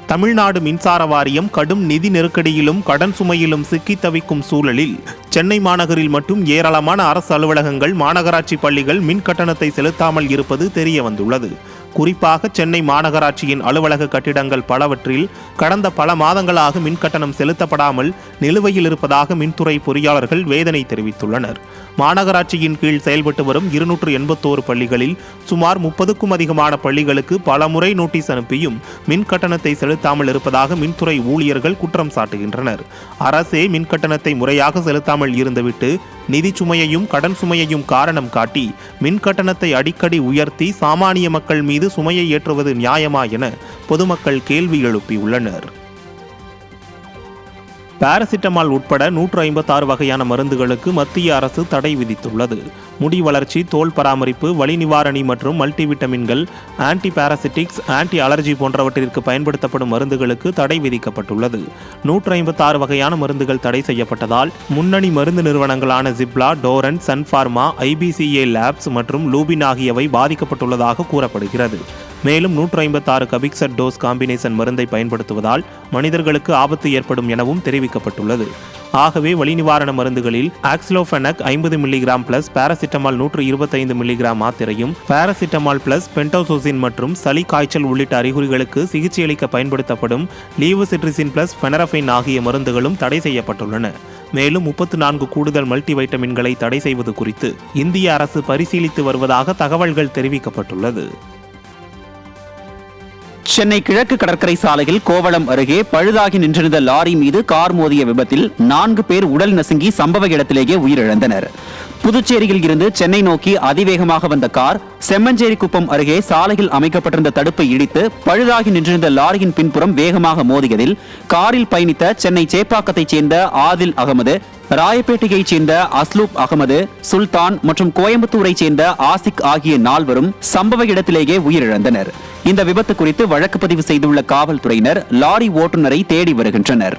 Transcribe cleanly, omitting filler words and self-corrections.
தமிழ்நாடு மின்சார வாரியம் கடும் நிதி நெருக்கடியிலும் கடன் சுமையிலும் சிக்கி தவிக்கும் சூழலில் சென்னை மாநகரில் மட்டும் ஏராளமான அரசு அலுவலகங்கள், மாநகராட்சி பள்ளிகள் மின் கட்டணத்தை செலுத்தாமல் இருப்பது தெரிய வந்துள்ளது. குறிப்பாக சென்னை மாநகராட்சியின் அலுவலக கட்டிடங்கள் பலவற்றில் கடந்த பல மாதங்களாக மின்கட்டணம் செலுத்தப்படாமல் நிலுவையில் இருப்பதாக மின்துறை பொறியாளர்கள் வேதனை தெரிவித்துள்ளனர். மாநகராட்சியின் கீழ் செயல்பட்டு வரும் 281 பள்ளிகளில் சுமார் 30க்கும் அதிகமான பள்ளிகளுக்கு பலமுறை நோட்டீஸ் அனுப்பியும் மின் கட்டணத்தை செலுத்தாமல் இருப்பதாக மின்துறை ஊழியர்கள் குற்றம் சாட்டுகின்றனர். அரசே மின்கட்டணத்தை முறையாக செலுத்தாமல் இருந்துவிட்டு நிதி சுமையையும் கடன் சுமையையும் காரணம் காட்டி மின் கட்டணத்தை அடிக்கடி உயர்த்தி சாமானிய மக்கள் மீது சுமையை ஏற்றுவது நியாயமா என பொதுமக்கள் கேள்வி எழுப்பியுள்ளனர். பாராசிட்டமால் உட்பட 156 வகையான மருந்துகளுக்கு மத்திய அரசு தடை விதித்துள்ளது. முடி வளர்ச்சி, தோல் பராமரிப்பு, வலி நிவாரணி மற்றும் மல்டிவிட்டமின்கள், ஆன்டி பாராசிட்டிக்ஸ், ஆன்டி அலர்ஜி போன்றவற்றிற்கு பயன்படுத்தப்படும் மருந்துகளுக்கு தடை விதிக்கப்பட்டுள்ளது. 156 வகையான மருந்துகள் தடை செய்யப்பட்டதால் முன்னணி மருந்து நிறுவனங்களான ஜிப்லா, டோரன், சன்ஃபார்மா, IBCA லேப்ஸ் மற்றும் லூபின் ஆகியவை பாதிக்கப்பட்டுள்ளதாக கூறப்படுகிறது. மேலும் 156 கபிக்சட் டோஸ் காம்பினேஷன் மருந்தை பயன்படுத்துவதால் மனிதர்களுக்கு ஆபத்து ஏற்படும் எனவும் தெரிவிக்கப்பட்டுள்ளது. ஆகவே வலி நிவாரண மருந்துகளில் ஆக்சிலோஃபெனக் 50 மில்லிகிராம் பிளஸ் பாராசிட்டமால் 125 மில்லிகிராம் மாத்திரையும், பாராசிட்டமால் பிளஸ் பென்டோசோசின் மற்றும் சளி, காய்ச்சல் உள்ளிட்ட அறிகுறிகளுக்கு சிகிச்சையளிக்க பயன்படுத்தப்படும் லீவோசிட்ரிசின் பிளஸ் ஃபெனரஃபைன் ஆகிய மருந்துகளும் தடை செய்யப்பட்டுள்ளன. மேலும் 34 கூடுதல் மல்டி வைட்டமின்களை தடை செய்வது குறித்து இந்திய அரசு பரிசீலித்து வருவதாக தகவல்கள் தெரிவிக்கப்பட்டுள்ளது. சென்னை கிழக்கு கடற்கரை சாலையில் கோவளம் அருகே பழுதாகி நின்றிருந்த லாரி மீது கார் மோதிய விபத்தில் 4 பேர் உடல் நசுங்கி சம்பவ இடத்திலேயே உயிரிழந்தனர். புதுச்சேரியில் இருந்து சென்னை நோக்கி அதிவேகமாக வந்த கார் செம்மஞ்சேரி குப்பம் அருகே சாலையில் அமைக்கப்பட்டிருந்த தடுப்பை இடித்து பழுதாகி நின்றிருந்த லாரியின் பின்புறம் வேகமாக மோதியதில் காரில் பயணித்த சென்னை சேப்பாக்கத்தைச் சேர்ந்த ஆதில் அகமது, ராயப்பேட்டையைச் சேர்ந்த அஸ்லூப் அகமது, சுல்தான் மற்றும் கோயம்புத்தூரைச் சேர்ந்த ஆசிக் ஆகிய 4வரும் சம்பவ இடத்திலேயே உயிரிழந்தனர். இந்த விபத்து குறித்து வழக்கு பதிவு செய்துள்ள காவல்துறையினர் லாரி ஓட்டுநரை தேடி வருகின்றனர்.